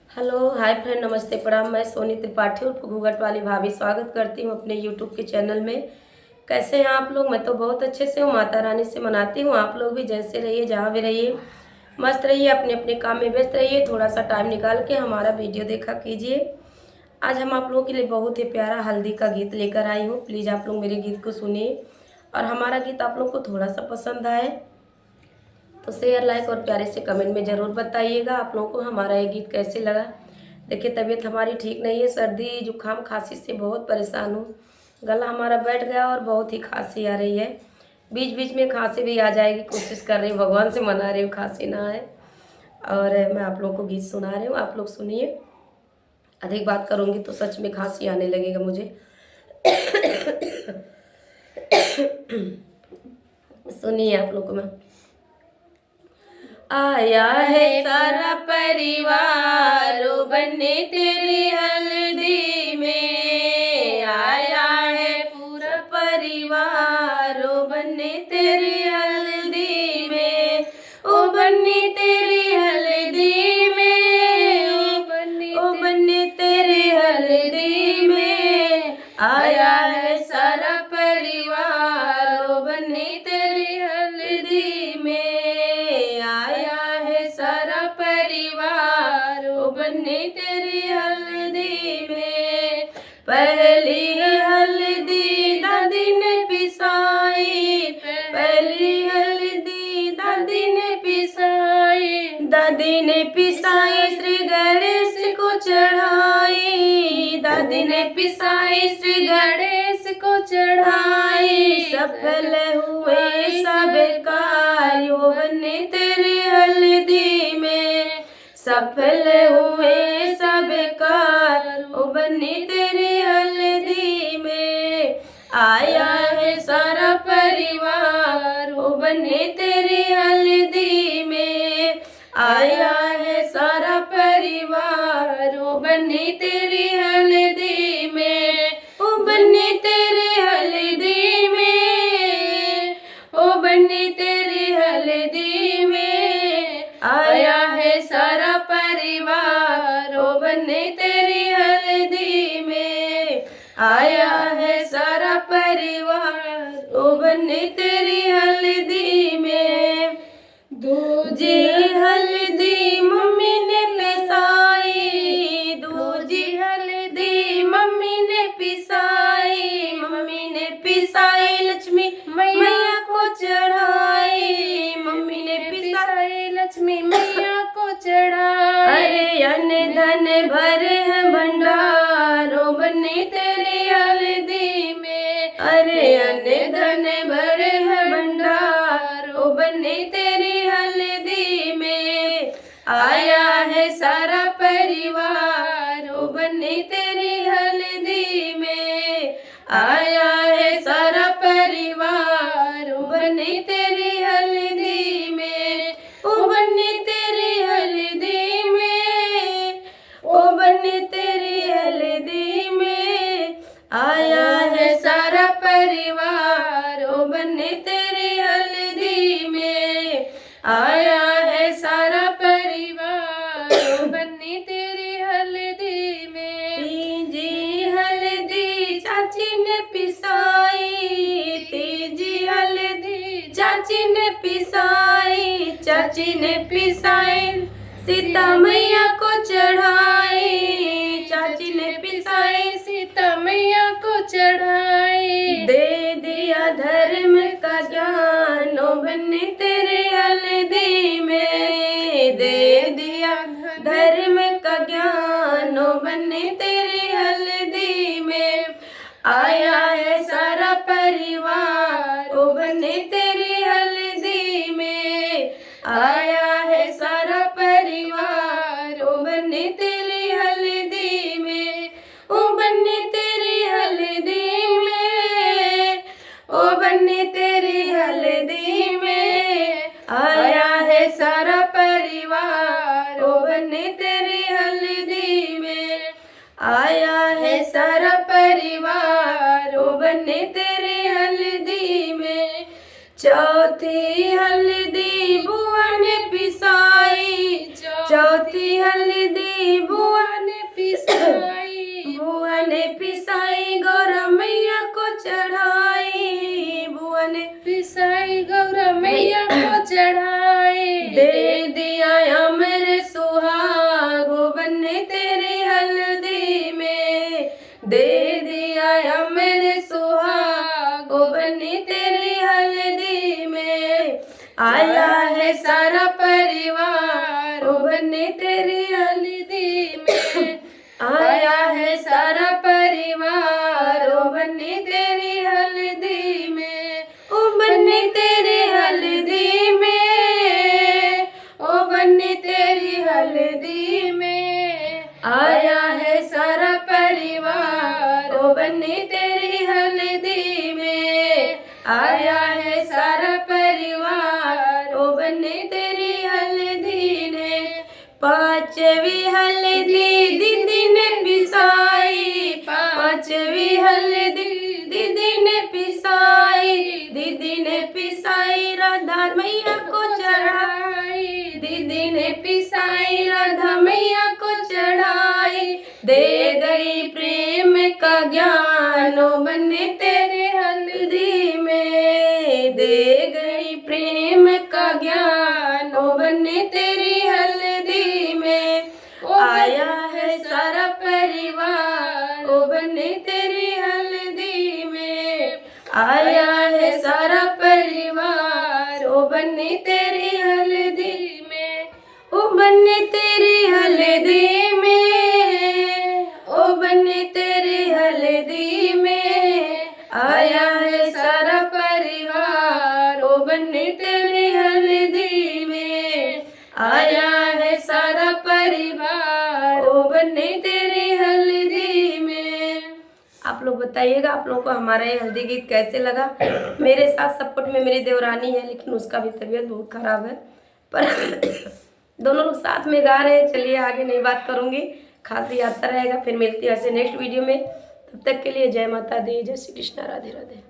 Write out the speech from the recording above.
Hello hi friend, नमस्ते प्रणाम। मैं सोनी त्रिपाठी उर्फ घूंघट वाली भाभी स्वागत करती हूँ अपने यूट्यूब के चैनल में। कैसे हैं आप लोग? मैं तो बहुत अच्छे से हूँ, माता रानी से मनाती हूँ। आप लोग भी जैसे रहिए, जहाँ भी रहिए, मस्त रहिए, अपने अपने काम में व्यस्त रहिए। थोड़ा सा टाइम निकाल के हमारा वीडियो देखा कीजिए। आज हम आप लोगों के लिए बहुत ही प्यारा हल्दी का गीत लेकर आई हूँ। प्लीज़ आप लोग मेरे गीत को सुनिए और हमारा गीत आप लोग को थोड़ा सा पसंद आए तो शेयर, लाइक और प्यारे से कमेंट में ज़रूर बताइएगा आप लोगों को हमारा ये गीत कैसे लगा। देखिए, तबीयत हमारी ठीक नहीं है, सर्दी जुकाम खांसी से बहुत परेशान हूँ। गला हमारा बैठ गया और बहुत ही खांसी आ रही है। बीच बीच में खांसी भी आ जाएगी, कोशिश कर रही हूँ, भगवान से मना रही हूँ खांसी ना आए। और मैं आप लोगों को गीत सुना रही हूँ, आप लोग सुनिए। अधिक बात करूँगी तो सच में खांसी आने लगेगा मुझे। सुनिए आप लोग को मैं। आया है सारा परिवार बनने तेरी हल्दी में, आया है पूरा परिवार बनने तेरी हल्दी में, ओ बनने तेरी हल्दी में, ओ बनने तेरी हल्दी में, आया है सारा परिवार बनने तेरी हल्दी में, आया है सारा परिवार बनने तेरी हल्दी में। पहली हल्दी दादी ने पिसाई, पहली हल्दी दादी ने पिसाई, दादी ने पिसाई श्री गणेश को चढ़ाई, दादी ने पिसाई श्री गणेश को चढ़ाई। सफल हुए सब कार्य बनने तेरी हल्दी में, सफल हुए सब कार्य बनने तेरी हल्दी में, आया है सारा परिवार बनने तेरी हल्दी में, आया है सारा परिवार बनने तेरी हल्दी में, ओ बनने तेरी हल्दी में, ओ बनने तेरी हल्दी में, आया है सारा परिवार बनने तेरी हल्दी में, आया है सारा परिवार बनने तेरी हल्दी में। दूजी हल्दी मम्मी ने पिसाई, दूजी हल्दी मम्मी ने पिसाई, मम्मी ने पिसाई लक्ष्मी मैया को चढ़ाई, मम्मी ने पिसाई लक्ष्मी मैया को चढ़ाई। अरे अन्न धन भरे हैं भंडारों बनने तेरी हल्दी में, अरे अन्न धन भरे हैं भंडारों बनने तेरी हल्दी में, आया है सारा परिवार बनने तेरी हल्दी में, आया है सारा परिवार बनने तेरी हल्दी में, ओ बनने तेरी हल्दी में, ओ बनने तेरी हल्दी में, आया है सारा परिवार बनने तेरी हल्दी में, आया है सारा परिवार बनने तेरी हल्दी में। तीजी हल्दी चाची ने पिसाई, तीजी हल्दी चाची ने पिसाई, चाची ने पिसाई सीता मैया को चढ़ाई, चाची ने पिसाई सीता मैया को चढ़ाई। दे दिया धर्म का ज्ञान बनने तेरे हल्दी में, दे दिया धर्म का ज्ञान बनने तेरे हल्दी में, आया है सारा परिवार बनने तेरी हल्दी में, आया है सारा परिवार बनने तेरी हल्दी में, ओ बनने तेरी हल्दी में, ओ बनने तेरी हल्दी में, आया है सारा परिवार बनने तेरी हल्दी में, आया है सारा परिवार बनने तेरी हल्दी में। चौथी हल्दी बुआ ने पिसाई, चौथी हल्दी बुआ ने पिसाई, बुआ ने पिसाई गौरा मैया को चढ़ाई, बुआ ने पिसाई गौरा मैया को चढ़ाई। दे दिया मेरे सुहागो बन्ने तेरी हल्दी में, दे दिया मेरे सुहागो बन्ने तेरी हल्दी में। आया है सारा परिवार ओ बन्ने तेरी हल्दी में, आया है सारा परिवार ओ बन्ने तेरी हल्दी में, ओ बन्ने तेरी हल्दी में, ओ बन्ने तेरी हल्दी में। आया है सारा परिवार ओ बन्ने तेरी हल्दी में, आया है सारा परिवार ओ बन्ने तेरी हल्दी ने। पांचवी हल्दी दीदी ने पिसाई, पांचवी हल्दी दीदी ने पिसाई, दीदी ने पिसाई राधा मैया को चढ़ाई, दीदी ने पिसाई राधा मैया को चढ़ाई। दे गई प्रेम का ज्ञान ओ बन्ने तेरे हल्दी में, दे गई प्रेम का ज्ञान ओ बन्ने तेरी हल्दी में। आया है सारा परिवार ओ बन्ने तेरी हल्दी में, आया है सारा परिवार ओ बन्ने तेरी हल्दी में, ओ बन्ने तेरी हल्दी में, ओ बन्ने तेरी हल्दी में। आया है सारा परिवार ओ बन्ने तेरी हल्दी में, आया है सारा परिवार ओ बन्ने तेरी हल्दी में। आप लोग बताइएगा आप लोगों को हमारा ये हल्दी गीत कैसे लगा। मेरे साथ सपोर्ट में मेरी देवरानी है, लेकिन उसका भी तबीयत बहुत खराब है, पर दोनों लोग साथ में गा रहे हैं। चलिए आगे नहीं बात करूँगी, खांसी आता रहेगा। फिर मिलती है ऐसे नेक्स्ट वीडियो में, तब तक के लिए जय माता दी, जय श्री कृष्णा, राधे राधे।